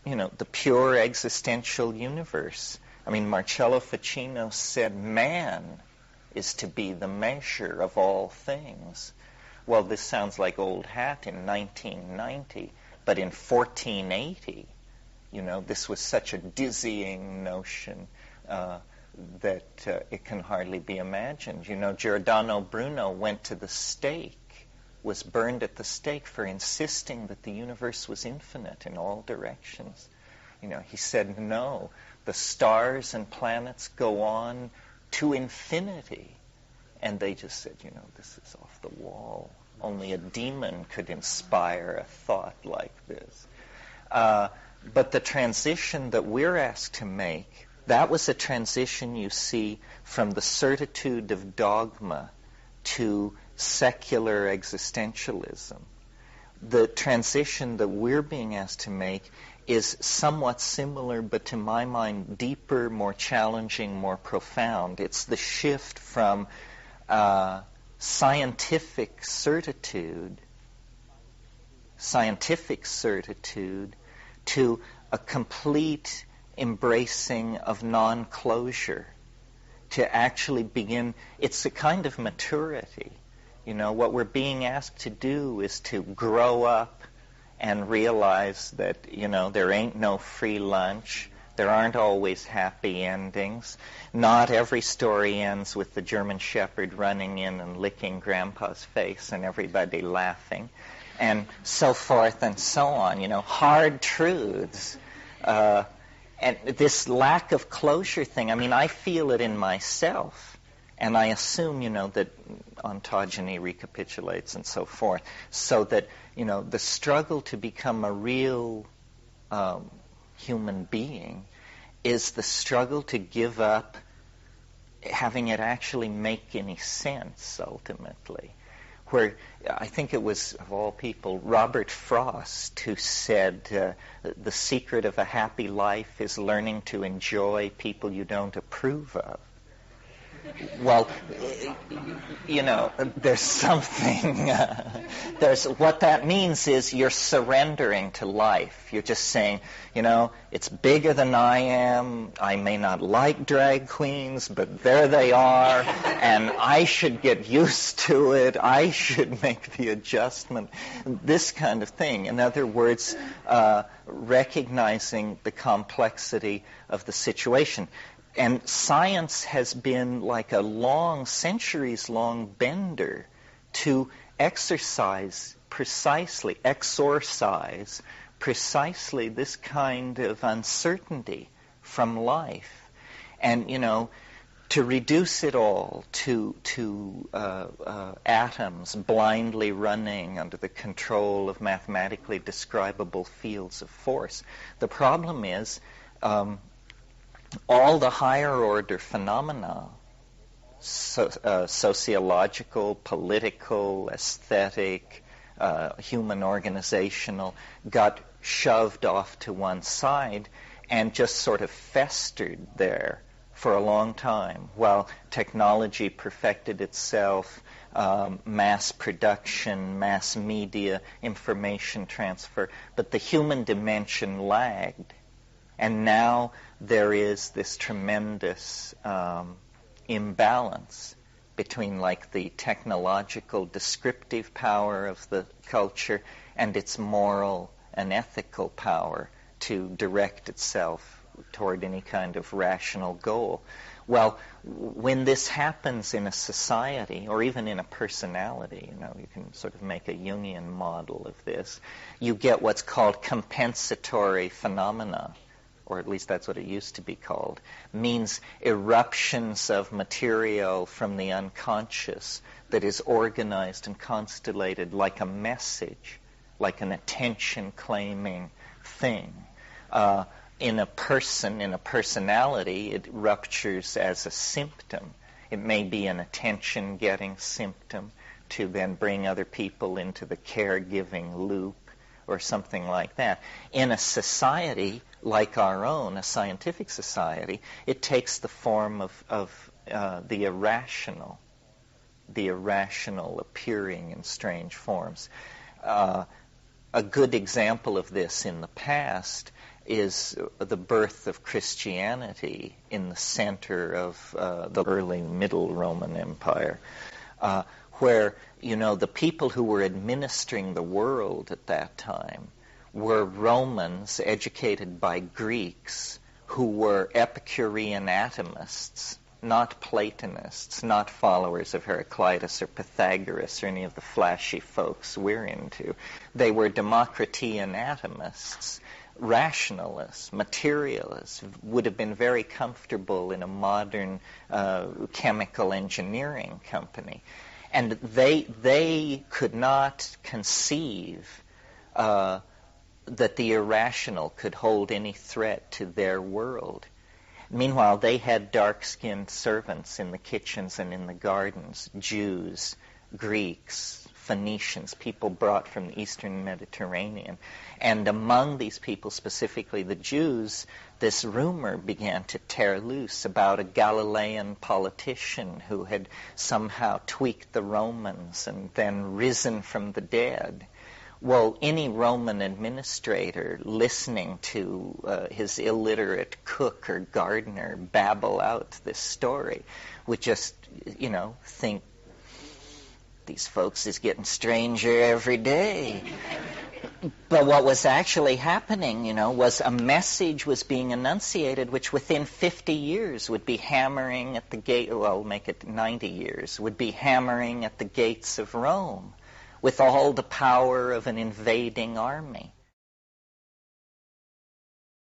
the pure existential universe. I mean, Marcello Ficino said man is to be the measure of all things. Well, this sounds like old hat in 1990, but in 1480, this was such a dizzying notion that it can hardly be imagined. Giordano Bruno went to the stake, was burned at the stake for insisting that the universe was infinite in all directions. He said, no, the stars and planets go on to infinity. And they just said, this is off the wall. Only a demon could inspire a thought like this. But the transition that we're asked to make, that was a transition, you see, from the certitude of dogma to secular existentialism. The transition that we're being asked to make is somewhat similar, but to my mind, deeper, more challenging, more profound. It's the shift from scientific certitude to a complete embracing of non-closure, to actually begin. It's a kind of maturity. What we're being asked to do is to grow up and realize that, there ain't no free lunch. There aren't always happy endings. Not every story ends with the German Shepherd running in and licking Grandpa's face and everybody laughing, and so forth and so on. Hard truths. And this lack of closure thing, I feel it in myself. And I assume, that ontogeny recapitulates and so forth, so that, the struggle to become a real human being is the struggle to give up having it actually make any sense, ultimately. Where I think it was, of all people, Robert Frost who said, the secret of a happy life is learning to enjoy people you don't approve of. Well, there's something, what that means is you're surrendering to life. You're just saying, it's bigger than I am. I may not like drag queens, but there they are, and I should get used to it. I should make the adjustment. This kind of thing. In other words, recognizing the complexity of the situation. And science has been like a centuries-long bender to exorcise precisely this kind of uncertainty from life. And, to reduce it all to atoms blindly running under the control of mathematically describable fields of force. The problem is, all the higher order phenomena, sociological, political, aesthetic, human organizational, got shoved off to one side and just sort of festered there for a long time while technology perfected itself, mass production, mass media, information transfer, but the human dimension lagged. And now there is this tremendous imbalance between the technological descriptive power of the culture and its moral and ethical power to direct itself toward any kind of rational goal. Well, when this happens in a society or even in a personality, you can sort of make a Jungian model of this, you get what's called compensatory phenomena. Or at least that's what it used to be called, means eruptions of material from the unconscious that is organized and constellated like a message, like an attention-claiming thing. In a person, in a personality, it ruptures as a symptom. It may be an attention-getting symptom to then bring other people into the caregiving loop or something like that. In a society like our own, a scientific society, it takes the form of the irrational appearing in strange forms. a good example of this in the past is the birth of Christianity in the center of the early Middle Roman Empire, where, the people who were administering the world at that time were Romans educated by Greeks who were Epicurean atomists, not Platonists, not followers of Heraclitus or Pythagoras or any of the flashy folks we're into. They were Democritean atomists, rationalists, materialists, would have been very comfortable in a modern chemical engineering company. And they could not conceive that the irrational could hold any threat to their world. Meanwhile, they had dark-skinned servants in the kitchens and in the gardens, Jews, Greeks, Phoenicians, people brought from the eastern Mediterranean. And among these people, specifically the Jews, this rumor began to tear loose about a Galilean politician who had somehow tweaked the Romans and then risen from the dead. Well, any Roman administrator listening to his illiterate cook or gardener babble out this story would just, think, these folks is getting stranger every day. But what was actually happening, was a message was being enunciated which within 50 years would be hammering at the gate, well, make it 90 years, would be hammering at the gates of Rome with all the power of an invading army.